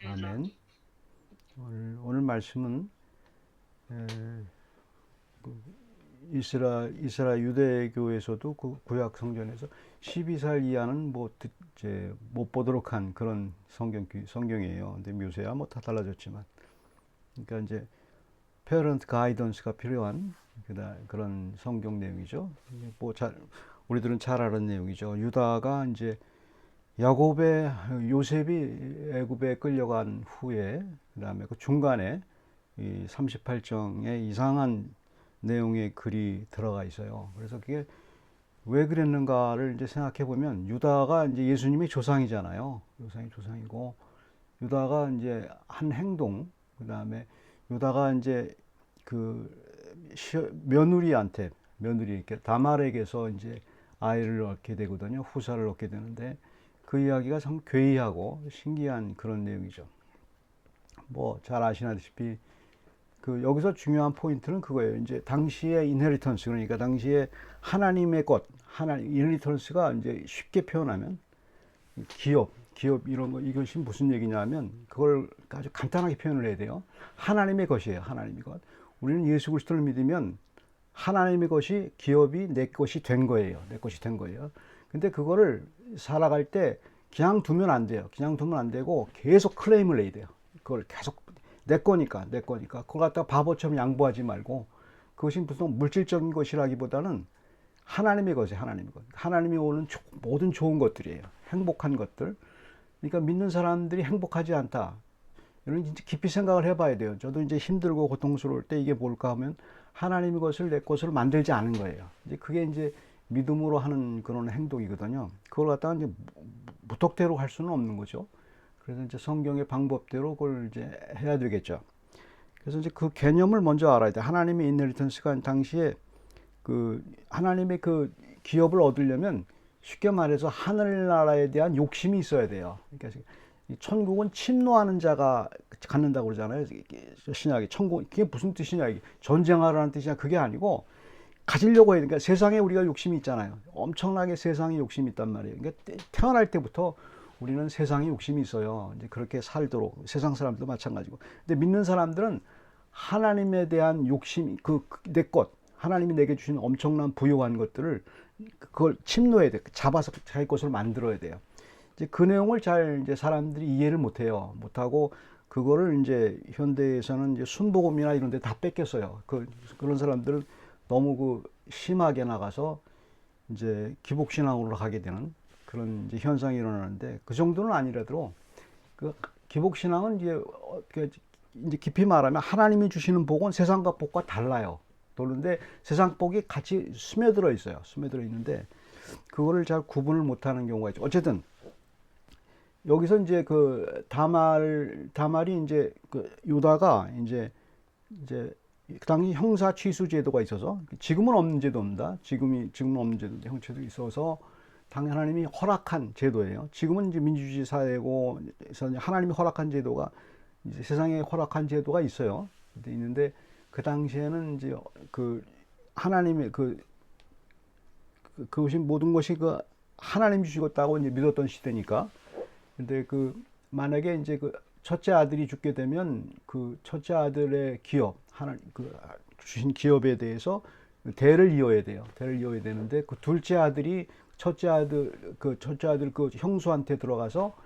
아멘. 오늘 말씀은 에, 그 이스라엘 유대교에서도 그 구약 성전에서 12살 이하는 뭐 이제 못 보도록 한 그런 성경이에요. 근데 묘세야 뭐 다 달라졌지만, 그러니까 이제 페어런트 가이던스가 필요한 그런 성경 내용이죠. 뭐 우리들은 잘 아는 내용이죠. 유다가 이제 야곱의 요셉이 애굽에 끌려간 후에 그다음에 그 중간에 이 38장에 이상한 내용의 글이 들어가 있어요. 그래서 그게 왜 그랬는가를 이제 생각해 보면 유다가 이제 예수님의 조상이잖아요. 조상이고 유다가 이제 한 행동, 그다음에 유다가 이제 그 며느리 이렇게 다말에게서 이제 아이를 얻게 되거든요. 후사를 얻게 되는데 그 이야기가 참 괴이하고 신기한 그런 내용이죠. 뭐 잘 아시다시피 그 여기서 중요한 포인트는 그거예요. 이제 당시의 인헤리턴스, 그러니까 당시에 하나님의 것, 인헤리턴스가 이제 쉽게 표현하면 기업 이런 거, 이것이 무슨 얘기냐면 그걸 아주 간단하게 표현을 해야 돼요. 하나님의 것이에요. 하나님의 것. 우리는 예수 그리스도를 믿으면 하나님의 것이 기업이 내 것이 된 거예요. 내 것이 된 거예요. 근데 그거를 살아갈 때 그냥 두면 안 돼요. 그냥 두면 안 되고 계속 클레임을 해야 돼요. 그걸 계속 내 거니까 그걸 갖다가 바보처럼 양보하지 말고, 그것이 무슨 물질적인 것이라기보다는 하나님의 것이에요. 하나님의 것. 하나님이 오는 모든 좋은 것들이에요. 행복한 것들. 그러니까 믿는 사람들이 행복하지 않다, 이런 진짜 깊이 생각을 해봐야 돼요. 저도 이제 힘들고 고통스러울 때 이게 뭘까 하면 하나님의 것을 내 것으로 만들지 않은 거예요. 이제 그게 이제 믿음으로 하는 그런 행동이거든요. 그걸 갖다가 이제 무턱대로 할 수는 없는 거죠. 그래서 이제 성경의 방법대로 그걸 이제 해야 되겠죠. 그래서 이제 그 개념을 먼저 알아야 돼. 하나님의 인헤리턴스가 당시에 그 하나님의 그 기업을 얻으려면 쉽게 말해서 하늘나라에 대한 욕심이 있어야 돼요. 그러니까 천국은 침노하는 자가 갖는다고 그러잖아요. 신약에 천국, 그게 무슨 뜻이냐, 이게 전쟁하라는 뜻이냐, 그게 아니고 가지려고 해야 되니까. 세상에 우리가 욕심이 있잖아요. 엄청나게 세상에 욕심이 있단 말이에요. 그러니까 태어날 때부터 우리는 세상에 욕심이 있어요. 이제 그렇게 살도록 세상 사람들도 마찬가지고. 근데 믿는 사람들은 하나님에 대한 욕심, 내 것, 하나님이 내게 주신 엄청난 부요한 것들을 그걸 침노해야 돼. 잡아서 자기 것을 만들어야 돼요. 이제 그 내용을 잘 이제 사람들이 이해를 못해요. 못하고 그거를 이제 현대에서는 이제 순복음이나 이런 데 다 뺏겼어요. 그런 사람들은 너무 심하게 나가서 이제 기복신앙으로 가게 되는 그런 이제 현상이 일어나는데, 그 정도는 아니라도 그 기복신앙은 이제 깊이 말하면 하나님이 주시는 복은 세상과 복과 달라요. 그런데 세상 복이 같이 스며들어 있어요. 스며들어 있는데 그거를 잘 구분을 못하는 경우가 있죠. 어쨌든 여기서 이제 그 다말이 이제 그 유다가 이제 그 당시 형사 취수 제도가 있어서, 지금은 없는 제도입니다. 지금은 없는 제도인데 형체도 있어서 당연히 하나님이 허락한 제도예요. 지금은 이제 민주주의 사회고, 하나님이 허락한 제도가 이제 세상에 허락한 제도가 있어요. 있는데 그 당시에는 이제 그 하나님의 그것이 모든 것이 그 하나님 주시겠다고 이제 믿었던 시대니까. 근데 만약에 이제 첫째 아들이 죽게 되면 그 첫째 아들의 기업, 주신 기업에 대해서 대를 이어야 돼요. 대를 이어야 되는데 그 둘째 아들이 첫째 아들 그 형수한테 들어가서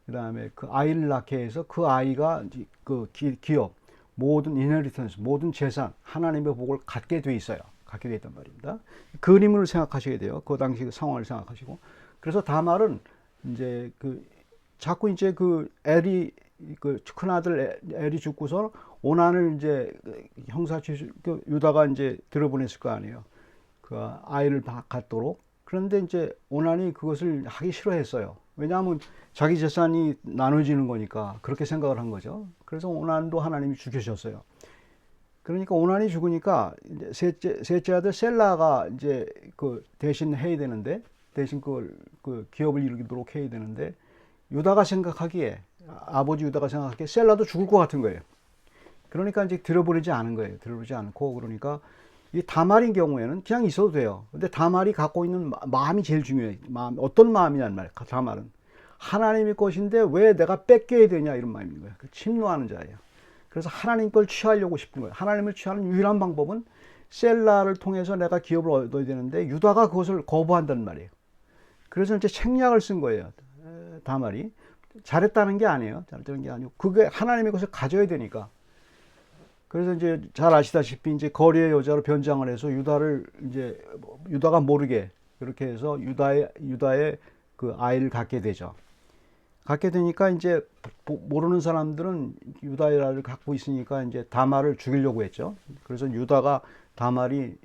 그다음에 그 아이를 낳게 해서 그 아이가 그 기업, 모든 이너리턴스, 모든 재산, 하나님의 복을 갖게 돼 있어요. 갖게 돼 있단 말입니다. 그림을 생각하셔야 돼요. 그 당시 그 상황을 생각하시고. 그래서 다말은 이제 자꾸 이제 엘이 큰아들 엘이 죽고서 오난을 이제 형사 유다가 이제 들어보냈을 거 아니에요. 그 아이를 갖도록. 그런데 이제 오난이 그것을 하기 싫어했어요. 왜냐하면 자기 재산이 나눠지는 거니까 그렇게 생각을 한 거죠. 그래서 오난도 하나님이 죽이셨어요. 그러니까 오난이 죽으니까 이제 셋째 아들 셀라가 이제 대신 해야 되는데, 대신 기업을 이루도록 해야 되는데, 아버지 유다가 생각하기에 셀라도 죽을 것 같은 거예요. 그러니까 이제 들어버리지 않은 거예요. 들어버리지 않고. 그러니까 이 다말인 경우에는 그냥 있어도 돼요. 근데 다말이 갖고 있는 마음이 제일 중요해요. 어떤 마음이냐는 말이에요. 다말은 하나님의 것인데 왜 내가 뺏겨야 되냐 이런 마음인 거예요. 침노하는 자예요. 그래서 하나님 걸 취하려고 싶은 거예요. 하나님을 취하는 유일한 방법은 셀라를 통해서 내가 기업을 얻어야 되는데 유다가 그것을 거부한단 말이에요. 그래서 이제 책략을 쓴 거예요. 다말이 잘했다는 게 아니에요. 잘했다는 게 아니고 그게 하나님의 것을 가져야 되니까. 그래서 이제 잘 아시다시피 이제 거리의 여자로 변장을 해서 유다를 이제 유다가 모르게 그렇게 해서 유다의 그 아이를 갖게 되죠. 갖게 되니까 이제 모르는 사람들은 유다의 아이를 갖고 있으니까 이제 다말을 죽이려고 했죠. 그래서 유다가 다말이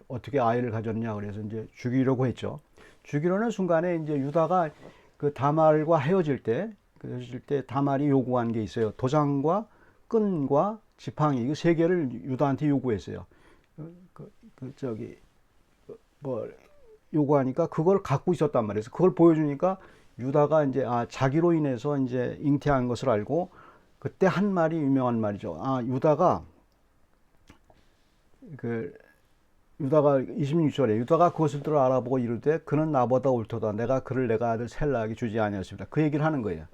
어떻게 아이를 가졌냐 그래서 이제 죽이려고 했죠. 죽이려는 순간에 이제 유다가 그 다말과 헤어질 때 다말이 요구한 게 있어요. 도장과 끈과 지팡이 이거 세 개를 유다한테 요구했어요. 요구하니까 그걸 갖고 있었단 말이에요. 그래서 그걸 보여주니까 유다가 이제 자기로 인해서 이제 잉태한 것을 알고 그때 한 말이 유명한 말이죠. 유다가 26절에 유다가 그것을 들어 알아보고 이르되 그는 나보다 옳도다. 내가 그를 내가 아들 셀라에게 주지 아니었습니다. 그 얘기를 하는 거예요.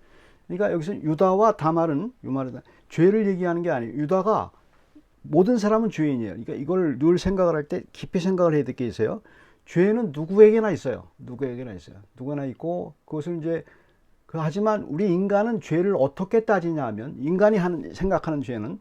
그러니까 여기서 유다와 다말은 죄를 얘기하는 게 아니에요. 유다가 모든 사람은 죄인이에요. 그러니까 이걸 늘 생각을 할 때 깊이 생각을 해야 될 게 있어요. 죄는 누구에게나 있어요. 누구나 있고 그것을 이제 하지만 우리 인간은 죄를 어떻게 따지냐 하면 인간이 생각하는 죄는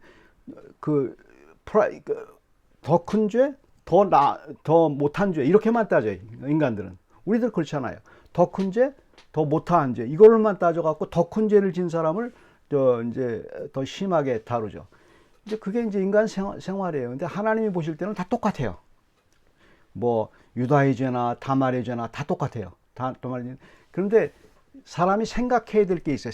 더 큰 죄, 더 못한 죄 이렇게만 따져요. 인간들은. 우리들 그렇지 않아요. 더 큰 죄, 더 못한 죄 이걸로만 따져갖고 더 큰 죄를 진 사람을 이제 더 심하게 다루죠. 이제 그게 이제 인간 생활이에요. 근데 하나님이 보실 때는 다 똑같아요. 뭐 유다의 죄나 다말의 죄나 다 똑같아요. 그런데 사람이 생각해야 될 게 있어요.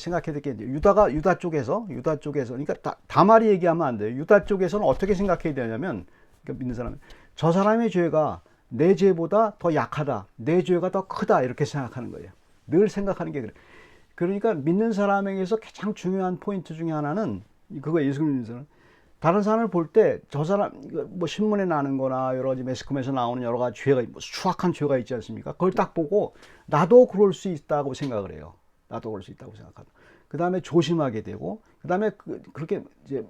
유다 쪽에서 그러니까 다말이 얘기하면 안 돼요. 유다 쪽에서는 어떻게 생각해야 되냐면 그러니까 믿는 사람은 저 사람의 죄가 내 죄보다 더 약하다. 내 죄가 더 크다. 이렇게 생각하는 거예요. 늘 생각하는 게 그래. 그러니까 믿는 사람에게서 가장 중요한 포인트 중에 하나는 그거 예수 믿는 사람. 다른 사람을 볼 때 저 사람 뭐 신문에 나는 거나 여러 가지 매스컴에서 나오는 여러 가지 죄가 수악한 죄가 있지 않습니까? 그걸 딱 보고 나도 그럴 수 있다고 생각을 해요. 나도 그럴 수 있다고 생각하고. 그다음에 조심하게 되고 그다음에 그렇게 이제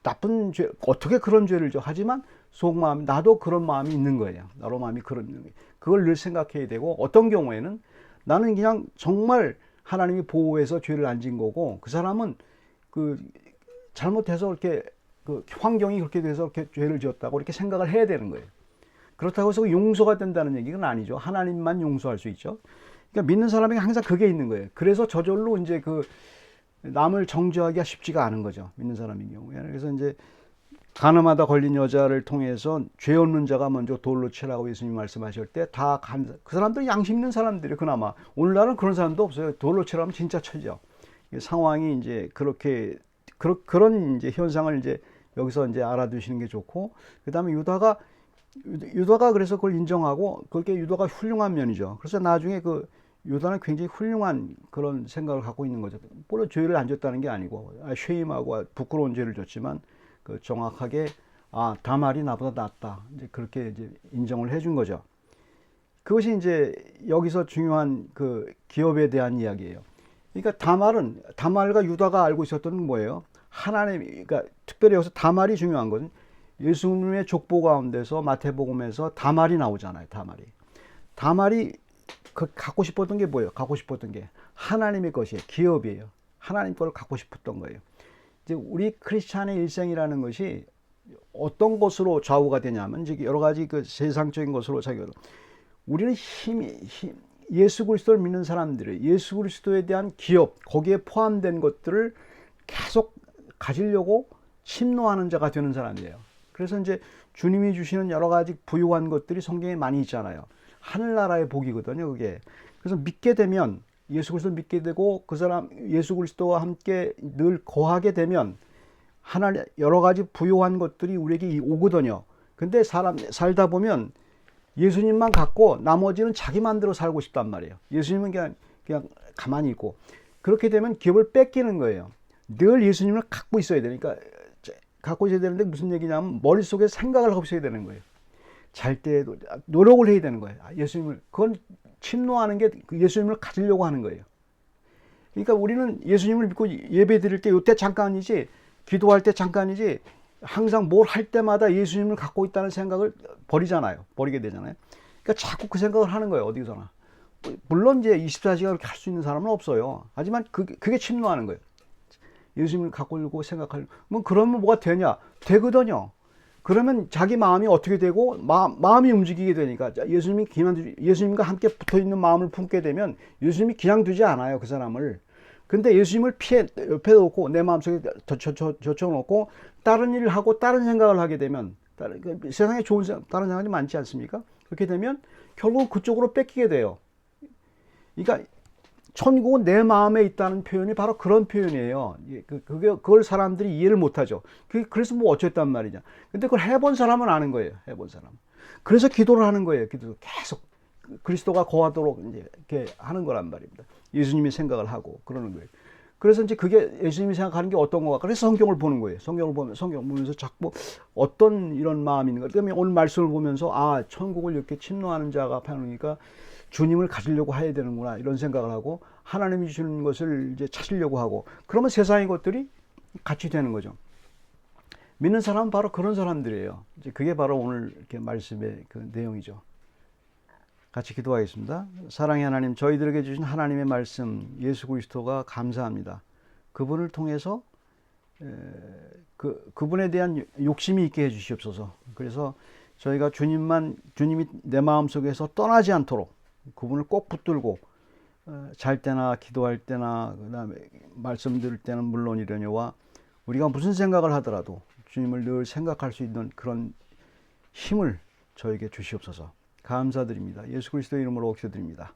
나쁜 죄 어떻게 그런 죄를 져 하지만 속마음 나도 그런 마음이 있는 거예요. 나로 마음이 그걸 늘 생각해야 되고 어떤 경우에는 나는 그냥 정말 하나님이 보호해서 죄를 안 진 거고 그 사람은 잘못해서 이렇게 환경이 그렇게 돼서 이렇게 죄를 지었다고 이렇게 생각을 해야 되는 거예요. 그렇다고 해서 용서가 된다는 얘기는 아니죠. 하나님만 용서할 수 있죠. 그러니까 믿는 사람에게 항상 그게 있는 거예요. 그래서 저절로 이제 남을 정죄하기가 쉽지가 않은 거죠. 믿는 사람인 경우에. 그래서 이제 간음하다 걸린 여자를 통해서 죄 없는 자가 먼저 돌로 치라고 예수님 말씀하실 때 그 사람들은 양심 있는 사람들이 그나마 오늘날은 그런 사람도 없어요. 돌로 치라면 진짜 쳐죠. 상황이 이제 그런 이제 현상을 이제 여기서 이제 알아두시는 게 좋고 그다음에 유다가 그래서 그걸 인정하고 그게 유다가 훌륭한 면이죠. 그래서 나중에 유다는 굉장히 훌륭한 그런 생각을 갖고 있는 거죠. 물론 죄를 안 졌다는 게 아니고 쉐임하고 부끄러운 죄를 졌지만 정확하게 다말이 나보다 낫다. 이제 그렇게 이제 인정을 해준 거죠. 그것이 이제 여기서 중요한 기업에 대한 이야기예요. 그러니까 다말과 유다가 알고 있었던 건 뭐예요? 그러니까 특별히 여기서 다말이 중요한 것은 예수님의 족보 가운데서 마태복음에서 다말이 나오잖아요. 다말이 갖고 싶었던 게 뭐예요? 갖고 싶었던 게 하나님의 것이에요. 기업이에요. 하나님 걸 갖고 싶었던 거예요. 이제 우리 크리스찬의 일생이라는 것이 어떤 것으로 좌우가 되냐면 이제 여러 가지 세상적인 것으로 우리는 예수 그리스도를 믿는 사람들이 예수 그리스도에 대한 기업 거기에 포함된 것들을 계속 가지려고 침노하는 자가 되는 사람이에요. 그래서 이제 주님이 주시는 여러 가지 부유한 것들이 성경에 많이 있잖아요. 하늘나라의 복이거든요, 그게. 그래서 믿게 되면 예수 그리스도를 믿게 되고 그 사람 예수 그리스도와 함께 늘 거하게 되면 여러 가지 부유한 것들이 우리에게 오거든요. 근데 살다 보면 예수님만 갖고 나머지는 자기 마음대로 살고 싶단 말이에요. 예수님은 그냥 가만히 있고 그렇게 되면 기업을 뺏기는 거예요. 늘 예수님을 갖고 있어야 되니까 갖고 있어야 되는데 무슨 얘기냐면 머릿속에 생각을 하고 있어야 되는 거예요. 잘 때도 노력을 해야 되는 거예요. 예수님을 그건 침노하는 게 예수님을 가지려고 하는 거예요. 그러니까 우리는 예수님을 믿고 예배 드릴 때 이때 잠깐이지, 기도할 때 잠깐이지, 항상 뭘 할 때마다 예수님을 갖고 있다는 생각을 버리게 되잖아요. 그러니까 자꾸 그 생각을 하는 거예요, 어디서나. 물론 이제 24시간 그렇게 할 수 있는 사람은 없어요. 하지만 그게 침노하는 거예요. 예수님을 갖고 있고 생각하려고. 뭐 그러면 뭐가 되냐? 되거든요. 그러면 자기 마음이 어떻게 되고 마음이 움직이게 되니까 예수님과 함께 붙어 있는 마음을 품게 되면 예수님이 그냥 두지 않아요, 그 사람을. 근데 예수님을 옆에 놓고 내 마음속에 젖혀놓고 다른 일을 하고 다른 생각을 하게 되면 세상에 다른 생각이 많지 않습니까? 그렇게 되면 결국 그쪽으로 뺏기게 돼요. 그러니까 천국은 내 마음에 있다는 표현이 바로 그런 표현이에요. 그걸 사람들이 이해를 못하죠. 그래서 뭐 어쨌단 말이냐. 근데 그걸 해본 사람은 아는 거예요. 해본 사람. 그래서 기도를 하는 거예요. 기도 계속 그리스도가 거하도록 이제 이렇게 하는 거란 말입니다. 예수님이 생각을 하고 그러는 거예요. 그래서 이제 그게 예수님이 생각하는 게 어떤 거가. 그래서 성경을 보는 거예요. 성경을 보면서 자꾸 어떤 이런 마음이 있는 가. 그다음에 오늘 말씀을 보면서 천국을 이렇게 침노하는 자가 파니까 주님을 가지려고 해야 되는구나 이런 생각을 하고 하나님이 주시는 것을 이제 찾으려고 하고 그러면 세상의 것들이 같이 되는 거죠. 믿는 사람은 바로 그런 사람들이에요. 이제 그게 바로 오늘 이렇게 말씀의 그 내용이죠. 같이 기도하겠습니다. 사랑의 하나님, 저희들에게 주신 하나님의 말씀 예수 그리스도가 감사합니다. 그분을 통해서 그분에 대한 욕심이 있게 해주시옵소서. 그래서 저희가 주님이 내 마음속에서 떠나지 않도록 그분을 꼭 붙들고 잘 때나 기도할 때나 그다음에 말씀 들을 때는 물론이려니와 우리가 무슨 생각을 하더라도 주님을 늘 생각할 수 있는 그런 힘을 저에게 주시옵소서. 감사드립니다. 예수 그리스도의 이름으로 기도드립니다.